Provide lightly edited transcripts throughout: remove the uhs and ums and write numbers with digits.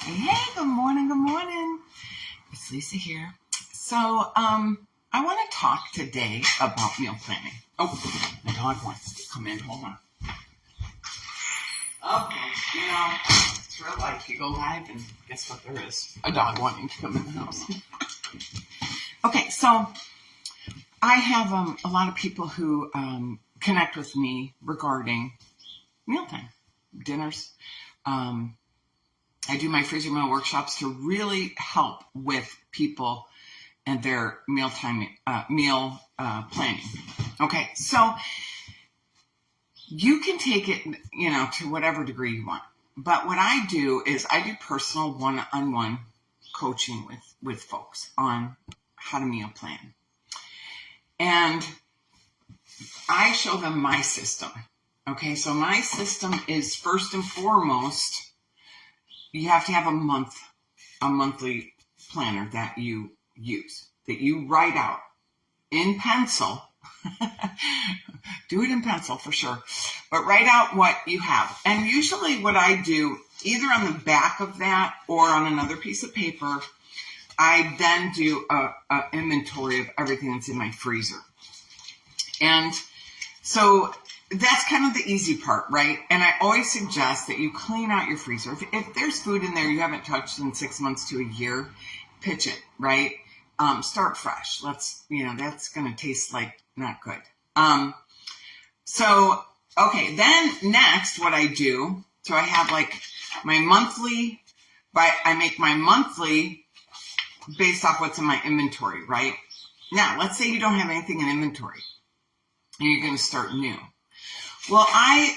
Hey, good morning, good morning. It's Lisa here. So, I want to talk today about meal planning. Oh, my dog wants to come in. Hold on. Okay, it's real life. You go live, and guess what? There is a dog wanting to come in the house. Okay, so I have a lot of people who connect with me regarding mealtime, dinners. I do my freezer meal workshops to really help with people and their meal planning. Okay, so you can take it, to whatever degree you want. But what I do is I do personal one-on-one coaching with folks on how to meal plan. And I show them my system. Okay, so my system is first and foremost, you have to have a monthly planner that you use, that you write out in pencil. Do it in pencil for sure, but write out what you have. And usually what I do, either on the back of that or on another piece of paper, I then do a inventory of everything that's in my freezer. And so that's kind of the easy part, right? And I always suggest that you clean out your freezer. If there's food in there you haven't touched in 6 months to a year, pitch it, right? Start fresh. That's going to taste like not good. Okay, then next what I do, so I have like my monthly, I make my monthly based off what's in my inventory, right? Now, let's say you don't have anything in inventory and you're going to start new. Well, I,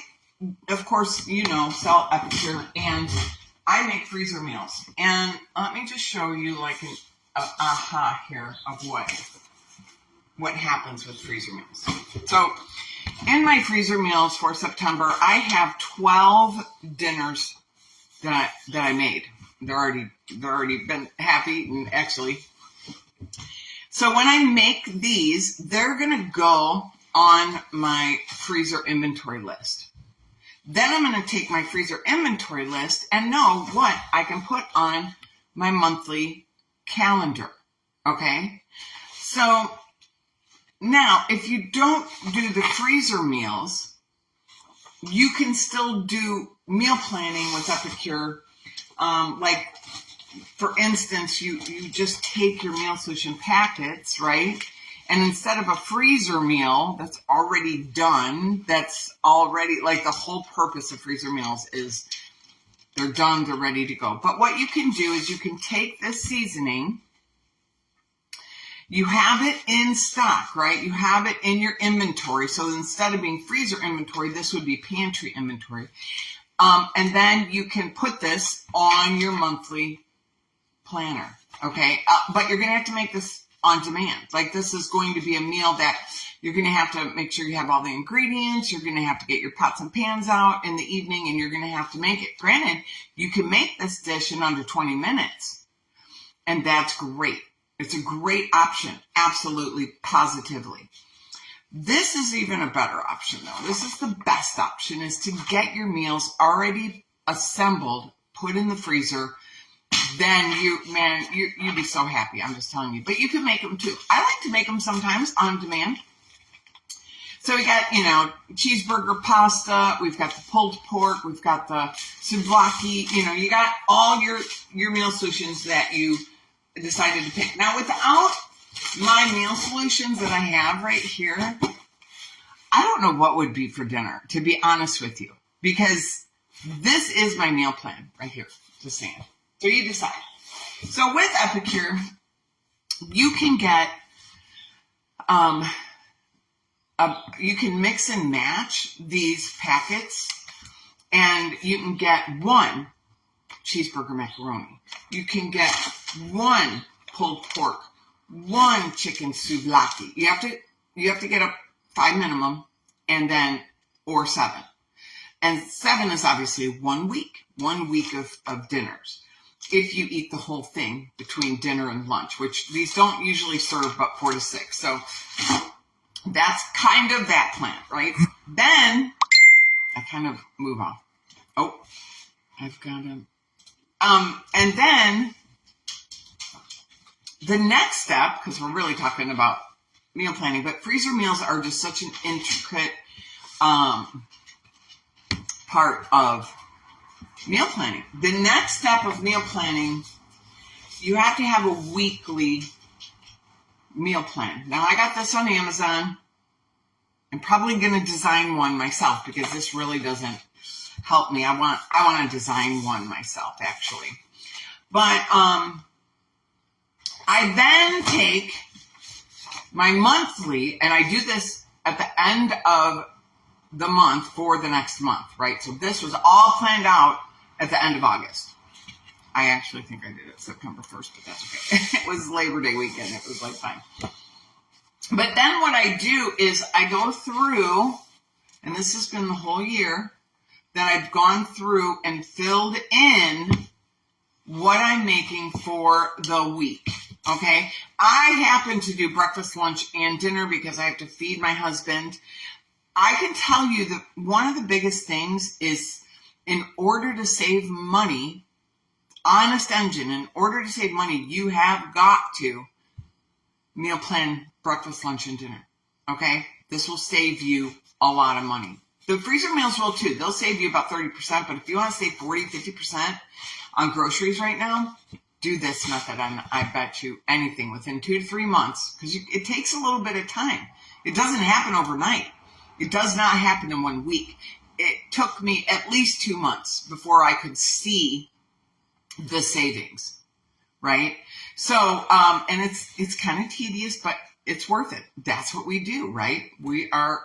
of course, sell Epicure, and I make freezer meals. And let me just show you like an aha here of what happens with freezer meals. So in my freezer meals for September, I have 12 dinners that I made. They're already been half eaten, actually. So when I make these, they're going to go on my freezer inventory list. Then I'm going to take my freezer inventory list and know what I can put on my monthly calendar. Okay? So now, if you don't do the freezer meals, you can still do meal planning with Epicure. Like, for instance, you just take your meal solution packets, right? And instead of a freezer meal that's already done, that's already, like, the whole purpose of freezer meals is they're done, they're ready to go. But what you can do is you can take this seasoning, you have it in stock, right? You have it in your inventory. So instead of being freezer inventory, this would be pantry inventory. And then you can put this on your monthly planner, okay? But you're going to have to make this on demand. Like, this is going to be a meal that you're going to have to make sure you have all the ingredients. You're going to have to get your pots and pans out in the evening, and you're going to have to make it. Granted, you can make this dish in under 20 minutes, and that's great. It's a great option, absolutely, positively. This is even a better option, though. This is the best option, is to get your meals already assembled, put in the freezer. Then you'd be so happy. I'm just telling you. But you can make them too. I like to make them sometimes on demand. So we got, cheeseburger pasta. We've got the pulled pork. We've got the souvlaki. You got all your meal solutions that you decided to pick. Now, without my meal solutions that I have right here, I don't know what would be for dinner, to be honest with you, because this is my meal plan right here, just saying. So you decide. So with Epicure, you can get, you can mix and match these packets, and you can get one cheeseburger macaroni. You can get one pulled pork, one chicken souvlaki. You have to get up 5 minimum, and then, or 7. And 7 is obviously 1 week of dinners. If you eat the whole thing between dinner and lunch, which these don't usually serve but 4 to 6. So that's kind of that plan, right? Then I kind of move on. Oh, I've got And then the next step, because we're really talking about meal planning, but freezer meals are just such an intricate part of meal planning. The next step of meal planning, you have to have a weekly meal plan. Now, I got this on Amazon. I'm probably going to design one myself because this really doesn't help me. I want to design one myself, actually. But I then take my monthly, and I do this at the end of the month for the next month, right? So this was all planned out at the end of August. I actually think I did it September 1st, but that's okay. It was Labor Day weekend. It was like fine. But then what I do is I go through, and this has been the whole year, that I've gone through and filled in what I'm making for the week. Okay, I happen to do breakfast, lunch, and dinner because I have to feed my husband. I can tell you that one of the biggest things is, in order to save money, Honest Engine, in order to save money, you have got to meal plan breakfast, lunch, and dinner. Okay, this will save you a lot of money. The freezer meals will too. They'll save you about 30%, but if you want to save 40-50% on groceries right now, do this method, and I bet you anything within 2 to 3 months, because it takes a little bit of time. It doesn't happen overnight. It does not happen in 1 week. It took me at least 2 months before I could see the savings, right? So, and it's kind of tedious, but it's worth it. That's what we do, right? We are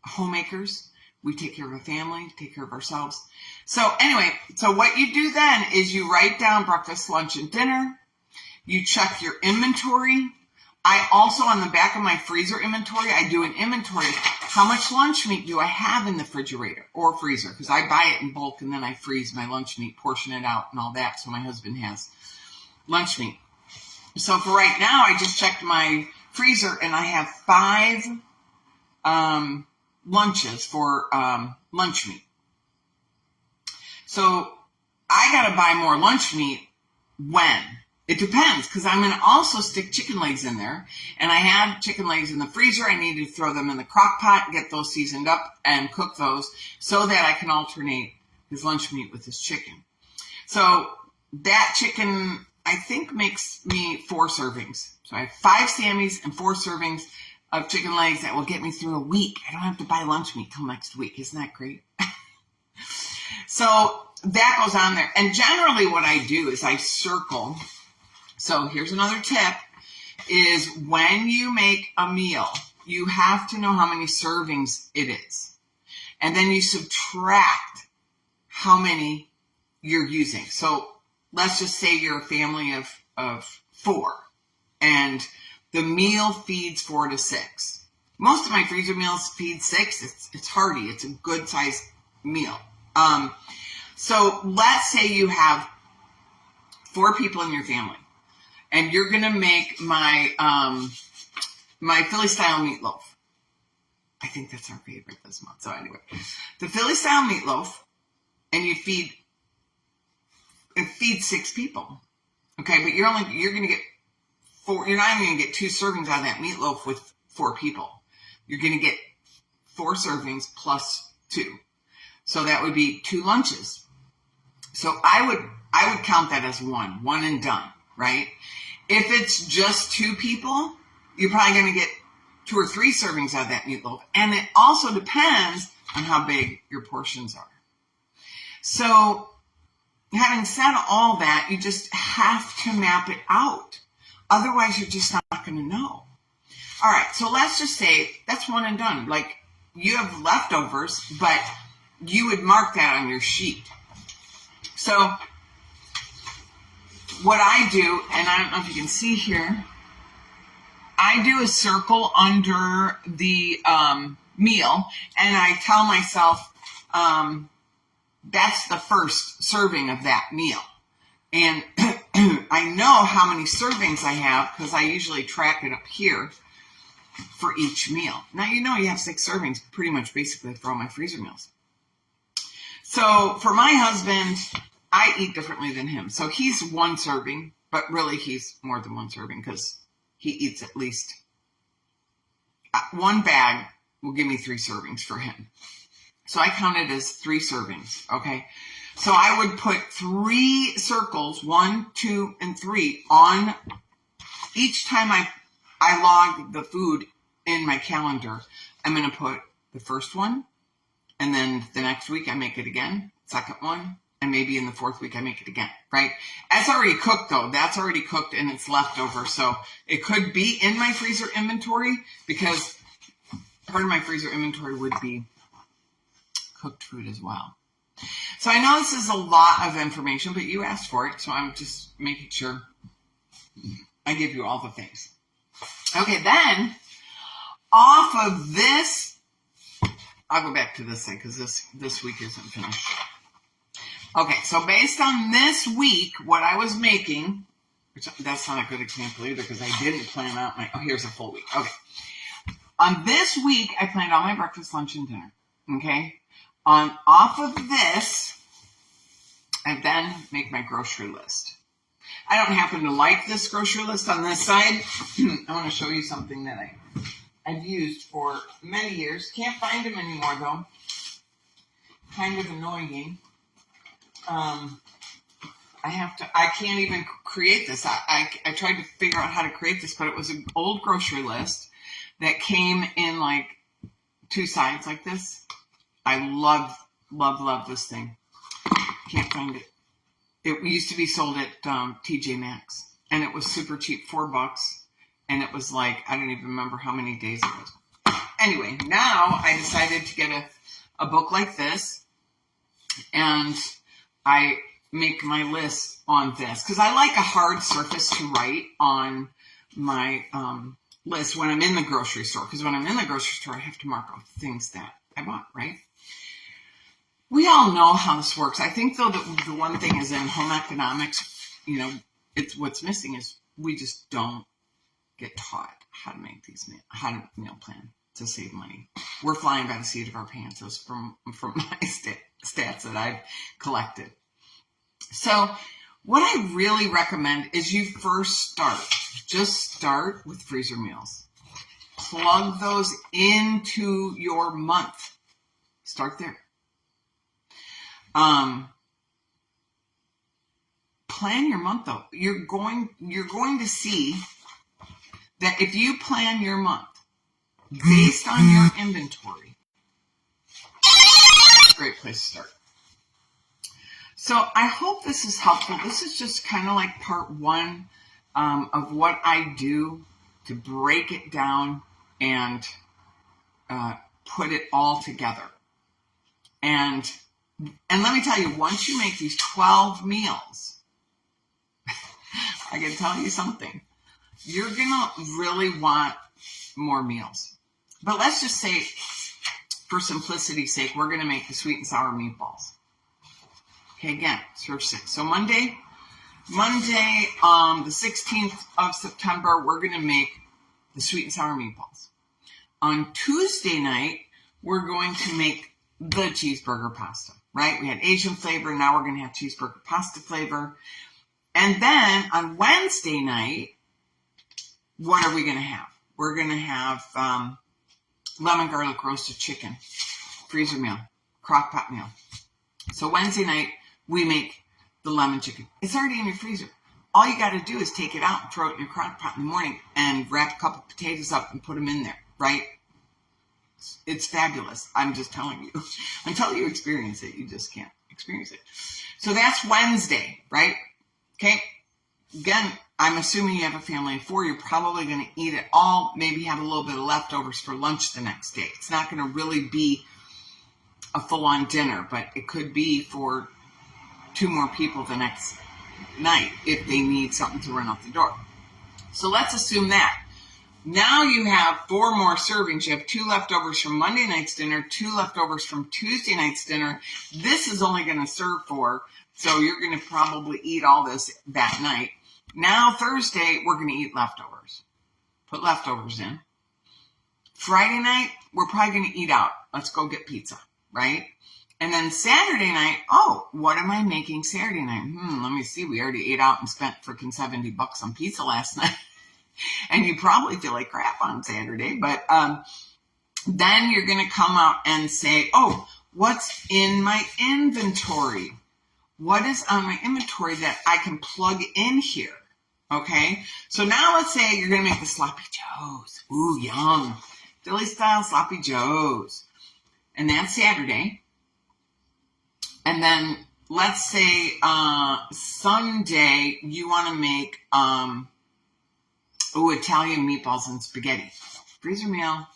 homemakers. We take care of our family, take care of ourselves. So anyway, so what you do then is you write down breakfast, lunch, and dinner. You check your inventory. I also, on the back of my freezer inventory, I do an inventory. How much lunch meat do I have in the refrigerator or freezer? Because I buy it in bulk and then I freeze my lunch meat, portion it out and all that. So my husband has lunch meat. So for right now, I just checked my freezer and I have 5 lunches for lunch meat. So I got to buy more lunch meat when? It depends, because I'm going to also stick chicken legs in there. And I have chicken legs in the freezer. I need to throw them in the crock pot, get those seasoned up, and cook those so that I can alternate his lunch meat with his chicken. So that chicken, I think, makes me 4 servings. So I have 5 Sammys and 4 servings of chicken legs that will get me through a week. I don't have to buy lunch meat till next week. Isn't that great? So that goes on there. And generally what I do is I circle. So here's another tip, is when you make a meal, you have to know how many servings it is. And then you subtract how many you're using. So let's just say you're a family of 4 and the meal feeds 4 to 6. Most of my freezer meals feed 6. It's hearty. It's a good sized meal. So let's say you have 4 people in your family, and you're going to make my my Philly style meatloaf. I think that's our favorite this month. So anyway, the Philly style meatloaf, and it feeds 6 people. Okay, but you're going to get 4. You're not even going to get 2 servings out of that meatloaf with 4 people. You're going to get 4 servings plus 2. So that would be 2 lunches. So I would count that as one and done, right? If it's just 2 people, you're probably going to get 2 or 3 servings out of that meatloaf. And it also depends on how big your portions are. So having said all that, you just have to map it out. Otherwise, you're just not going to know. All right, so let's just say that's one and done. Like, you have leftovers, but you would mark that on your sheet. So what I do, and I don't know if you can see here, I do a circle under the meal, and I tell myself that's the first serving of that meal. And I know how many servings I have because I usually track it up here for each meal. Now, you have 6 servings pretty much basically for all my freezer meals. So for my husband, I eat differently than him. So he's one serving, but really he's more than one serving because he eats at least one bag will give me 3 servings for him. So I count it as 3 servings, okay? So I would put 3 circles, 1, 2, and 3 on each time I log the food in my calendar. I'm going to put the first one, and then the next week I make it again, second one, and maybe in the 4th week I make it again, right? That's already cooked though. That's already cooked and it's leftover. So it could be in my freezer inventory because part of my freezer inventory would be cooked food as well. So I know this is a lot of information, but you asked for it. So I'm just making sure I give you all the things. Okay, then off of this, I'll go back to this thing because this week isn't finished. Okay, so based on this week, what I was making, which that's not a good example either because I didn't plan out here's a full week. Okay. On this week, I planned all my breakfast, lunch, and dinner. Okay. Off of this, I then make my grocery list. I don't happen to like this grocery list on this side. I want to show you something that I've used for many years. Can't find them anymore though. Kind of annoying. I can't even create this. I tried to figure out how to create this, but it was an old grocery list that came in like 2 sides like this. I love this thing. Can't find it. It used to be sold at TJ Maxx, and it was super cheap, $4, and it was like, I don't even remember how many days it was. Anyway, now I decided to get a book like this, and I make my list on this because I like a hard surface to write on my list when I'm in the grocery store. Because when I'm in the grocery store, I have to mark off things that I bought, right? We all know how this works. I think though that the one thing is in home economics, it's what's missing is we just don't get taught how to make how to meal plan to save money. We're flying by the seat of our pants. Those from my stats that I've collected. So what I really recommend is you first just start with freezer meals. Plug those into your month. Start there. Plan your month though. You're going to see that if you plan your month based on your inventory, great place to start. So I hope this is helpful. This is just kind of like part 1 of what I do to break it down and put it all together. And let me tell you, once you make these 12 meals, I can tell you something. You're going to really want more meals. But let's just say, for simplicity's sake, we're going to make the sweet and sour meatballs. Okay, again, serve 6. So Monday, the 16th of September, we're going to make the sweet and sour meatballs. On Tuesday night, we're going to make the cheeseburger pasta, right? We had Asian flavor, now we're going to have cheeseburger pasta flavor. And then on Wednesday night, what are we going to have? We're going to have lemon garlic roasted chicken, freezer meal, crock pot meal. So Wednesday night, we make the lemon chicken. It's already in your freezer. All you got to do is take it out and throw it in your crock pot in the morning and wrap a couple potatoes up and put them in there, right? It's fabulous. I'm just telling you. Until you experience it, you just can't experience it. So that's Wednesday, right? Okay. Again, I'm assuming you have a family of 4. You're probably going to eat it all, maybe have a little bit of leftovers for lunch the next day. It's not going to really be a full-on dinner, but it could be for 2 more people the next night if they need something to run out the door. So let's assume that. Now you have 4 more servings. You have 2 leftovers from Monday night's dinner, 2 leftovers from Tuesday night's dinner. This is only going to serve 4, so you're going to probably eat all this that night. Now Thursday, we're going to eat leftovers. Put leftovers in. Friday night, we're probably going to eat out. Let's go get pizza, right? And then Saturday night, oh, what am I making Saturday night? Let me see. We already ate out and spent freaking $70 on pizza last night. And you probably feel like crap on Saturday. But then you're going to come out and say, oh, what's in my inventory? What is on my inventory that I can plug in here? Okay, so now let's say you're going to make the sloppy joes. Ooh, yum. Philly style sloppy joes. And that's Saturday. And then let's say Sunday you want to make Italian meatballs and spaghetti. Freezer meal.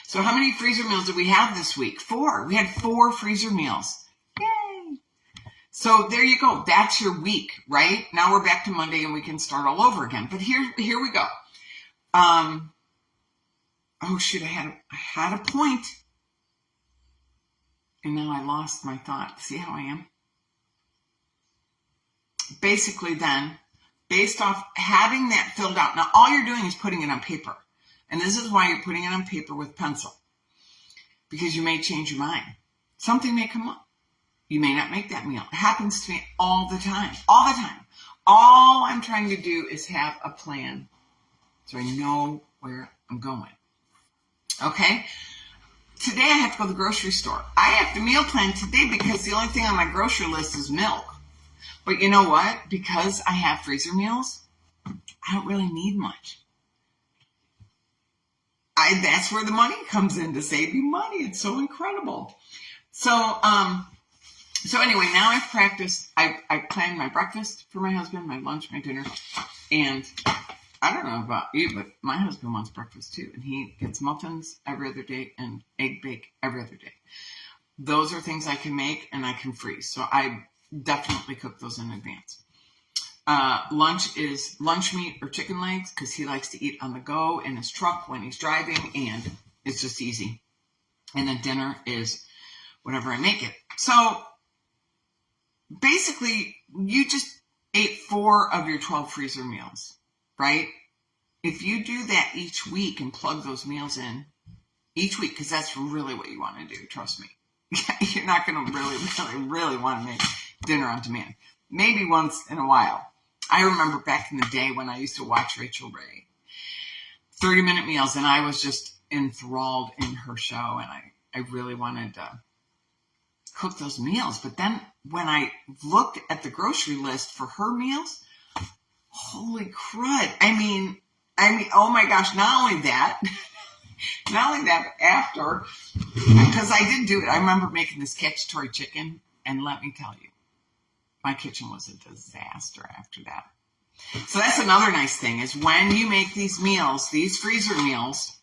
So how many freezer meals did we have this week? 4. We had 4 freezer meals. Yay! So there you go. That's your week, right? Now we're back to Monday and we can start all over again. But here we go. Oh shoot, I had a point. And now I lost my thought. See how I am? Basically then, based off having that filled out. Now all you're doing is putting it on paper. And this is why you're putting it on paper with pencil. Because you may change your mind. Something may come up. You may not make that meal. It happens to me all the time. All the time. All I'm trying to do is have a plan so I know where I'm going. Okay? Today I have to go to the grocery store. I have to meal plan today because the only thing on my grocery list is milk. But you know what? Because I have freezer meals, I don't really need much. That's where the money comes in to save you money. It's so incredible. So anyway, now I've practiced. I planned my breakfast for my husband, my lunch, my dinner, and I don't know about you, but my husband wants breakfast too, and he gets muffins every other day and egg bake every other day. Those are things I can make and I can freeze, so I definitely cook those in advance. Lunch is lunch meat or chicken legs because he likes to eat on the go in his truck when he's driving, and it's just easy. And then dinner is whatever I make it. So basically, you just ate 4 of your 12 freezer meals, right? If you do that each week and plug those meals in each week, because that's really what you want to do, trust me. You're not going to really want to make dinner on demand. Maybe once in a while. I remember back in the day when I used to watch Rachel Ray, 30-minute meals, and I was just enthralled in her show, and I really wanted to cook those meals. But then when I looked at the grocery list for her meals, holy crud. I mean, oh my gosh, not only that, but after, because I did do it. I remember making this cacciatore chicken, and let me tell you, my kitchen was a disaster after that. So that's another nice thing is when you make these meals, these freezer meals,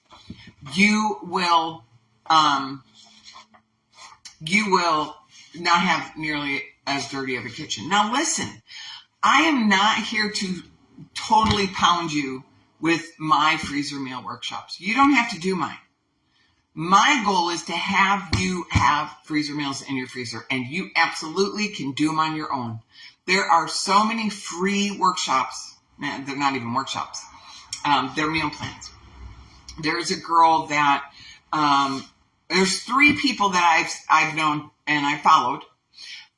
you will not have nearly as dirty of a kitchen. Now listen, I am not here to totally pound you with my freezer meal workshops. You don't have to do mine. My goal is to have you have freezer meals in your freezer, and you absolutely can do them on your own. There are so many free workshops. They're not even workshops. They're meal plans. There's a girl that, there's 3 people that I've known and I followed.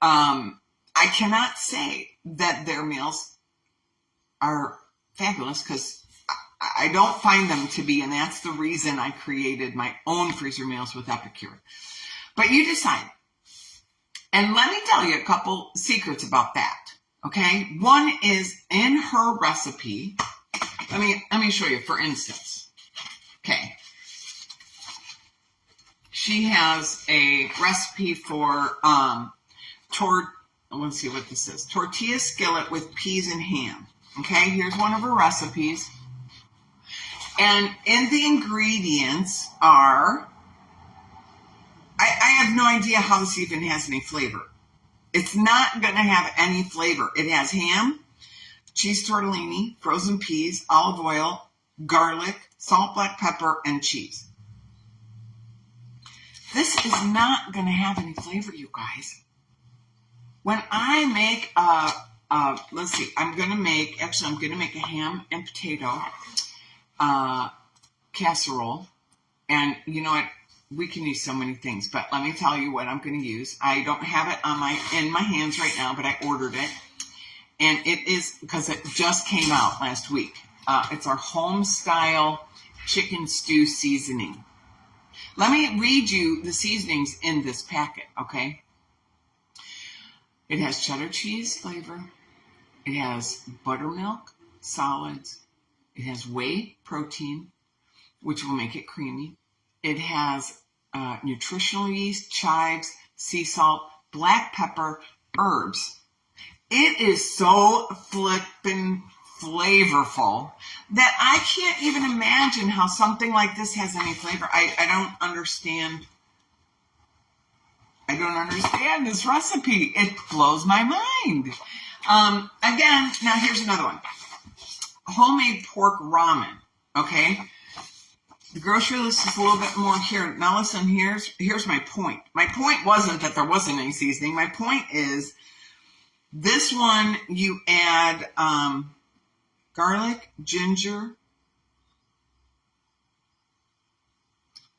I cannot say that their meals are fabulous because I don't find them to be, and that's the reason I created my own freezer meals with Epicure. But you decide. And let me tell you a couple secrets about that. Okay? One is in her recipe. Let me show you, for instance. Okay. She has a recipe for let's see what this is. Tortilla skillet with peas and ham. Okay, here's one of her recipes. And in the ingredients are, I have no idea how this even has any flavor. It's not going to have any flavor. It has ham, cheese tortellini, frozen peas, olive oil, garlic, salt, black pepper, and cheese. This is not going to have any flavor, you guys. When I make let's see, I'm going to make a ham and potato casserole. And you know what? we can use so many things, but let me tell you what I'm going to use. I don't have it in my hands right now, but I ordered it. And it is, because it just came out last week. It's our home style chicken stew seasoning. Let me read you the seasonings in this packet, okay? It has cheddar cheese flavor. It has buttermilk, solids. It has whey protein, which will make it creamy. It has nutritional yeast, chives, sea salt, black pepper, herbs. It is so flippin' flavorful that I can't even imagine how something like this has any flavor. I don't understand. I don't understand this recipe. It blows my mind. Again, now here's another one. Homemade pork ramen. Okay. The grocery list is a little bit more here. Now listen, here's my point. My point wasn't that there wasn't any seasoning. My point is this one you add garlic, ginger,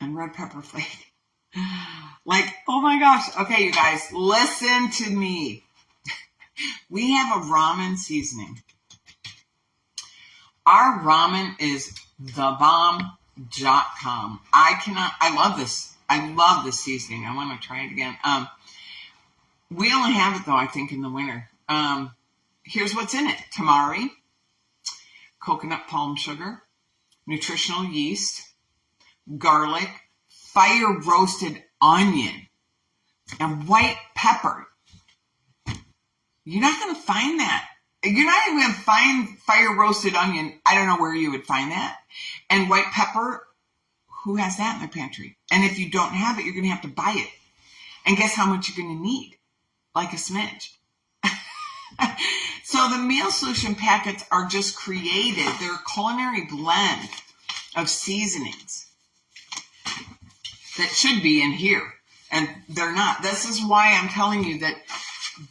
and red pepper flake. Like, oh my gosh. Okay, you guys, listen to me. We have a ramen seasoning. Our ramen is thebomb.com. I love this. I love this seasoning. I want to try it again. We only have it though, I think, in the winter. Here's what's in it. Tamari, coconut palm sugar, nutritional yeast, garlic, fire roasted onion, and white pepper. You're not going to find that. You're not even going to find fire roasted onion. I don't know where you would find that. And white pepper, who has that in their pantry? And if you don't have it, you're going to have to buy it. And guess how much you're going to need? Like a smidge. So the meal solution packets are just created. They're a culinary blend of seasonings that should be in here. And they're not. This is why I'm telling you that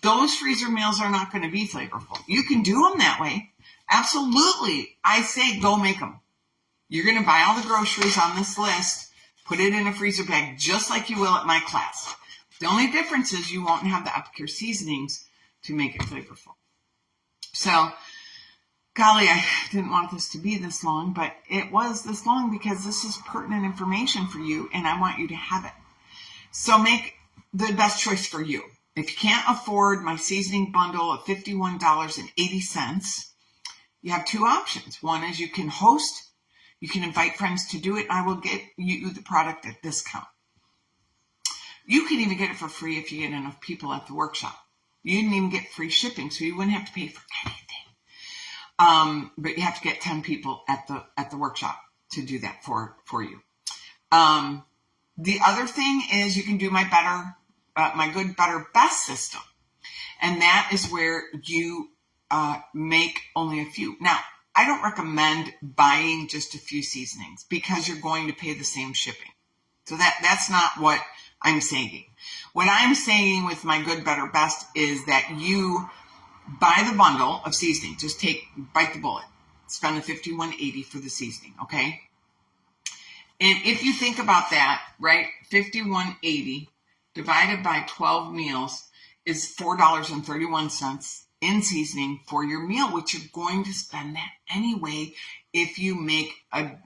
those freezer meals are not going to be flavorful. You can do them that way. Absolutely. I say go make them. You're going to buy all the groceries on this list, put it in a freezer bag just like you will at my class. The only difference is you won't have the Epicure seasonings to make it flavorful. So, golly, I didn't want this to be this long, but it was this long because this is pertinent information for you and I want you to have it. So make the best choice for you. If you can't afford my seasoning bundle of $51.80, you have two options. One is you can host, you can invite friends to do it. I will get you the product at discount. You can even get it for free if you get enough people at the workshop. You didn't even get free shipping, so you wouldn't have to pay for anything. But you have to get 10 people at the workshop to do that for you. The other thing is you can do my good, better, best system. And that is where you make only a few. Now, I don't recommend buying just a few seasonings because you're going to pay the same shipping. So that's not what I'm saying. What I'm saying with my good, better, best is that you buy the bundle of seasoning. Just bite the bullet. Spend the $51.80 for the seasoning, okay? And if you think about that, right, $51.80 divided by 12 meals is $4.31 in seasoning for your meal, which you're going to spend that anyway if you make a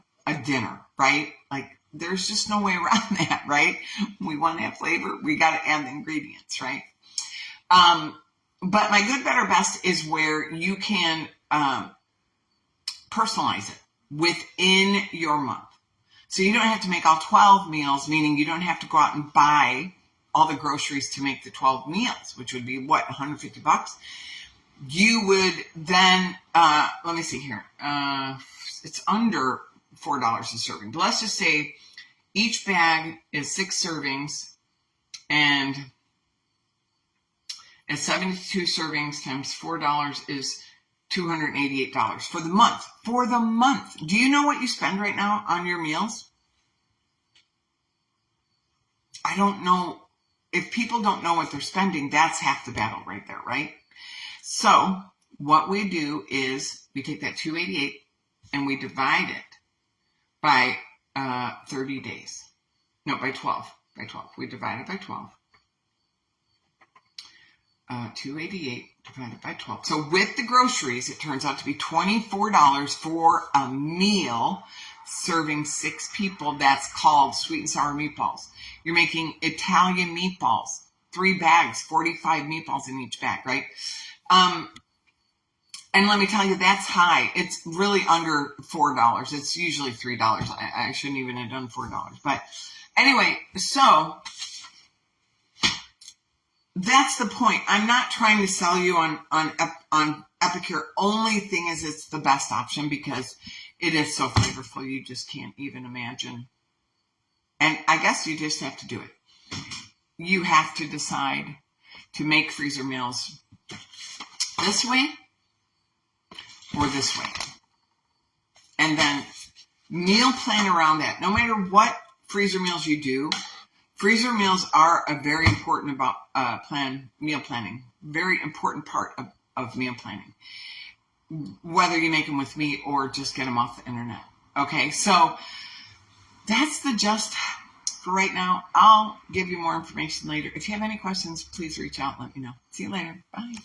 dinner, right? Like, there's just no way around that, right? We want to have flavor. We got to add the ingredients, right? But my good, better, best is where you can personalize it within your month. So you don't have to make all 12 meals, meaning you don't have to go out and buy all the groceries to make the 12 meals, which would be what, $150? You would then, let me see here. It's under $4 a serving. But let's just say each bag is 6 servings and at 72 servings times $4 is $288 for the month. For the month. Do you know what you spend right now on your meals? I don't know. If people don't know what they're spending, that's half the battle right there, right? So what we do is we take that $288 and we divide it by 30 days. No, by 12. By 12. We divide it by 12. 288 divided by 12. So with the groceries, it turns out to be $24 for a meal serving 6 people. That's called sweet and sour meatballs. You're making Italian meatballs, 3 bags, 45 meatballs in each bag, right? And let me tell you, that's high. It's really under $4. It's usually $3. I shouldn't even have done $4. But anyway, so that's the point. I'm not trying to sell you on Epicure. Only thing is, it's the best option because it is so flavorful. You just can't even imagine. And I guess you just have to do it. You have to decide to make freezer meals this way or this way. And then meal plan around that. No matter what freezer meals you do, freezer meals are a very important meal planning. Very important part of meal planning. Whether you make them with me or just get them off the internet. Okay, so that's the gist for right now. I'll give you more information later. If you have any questions, please reach out and let me know. See you later. Bye.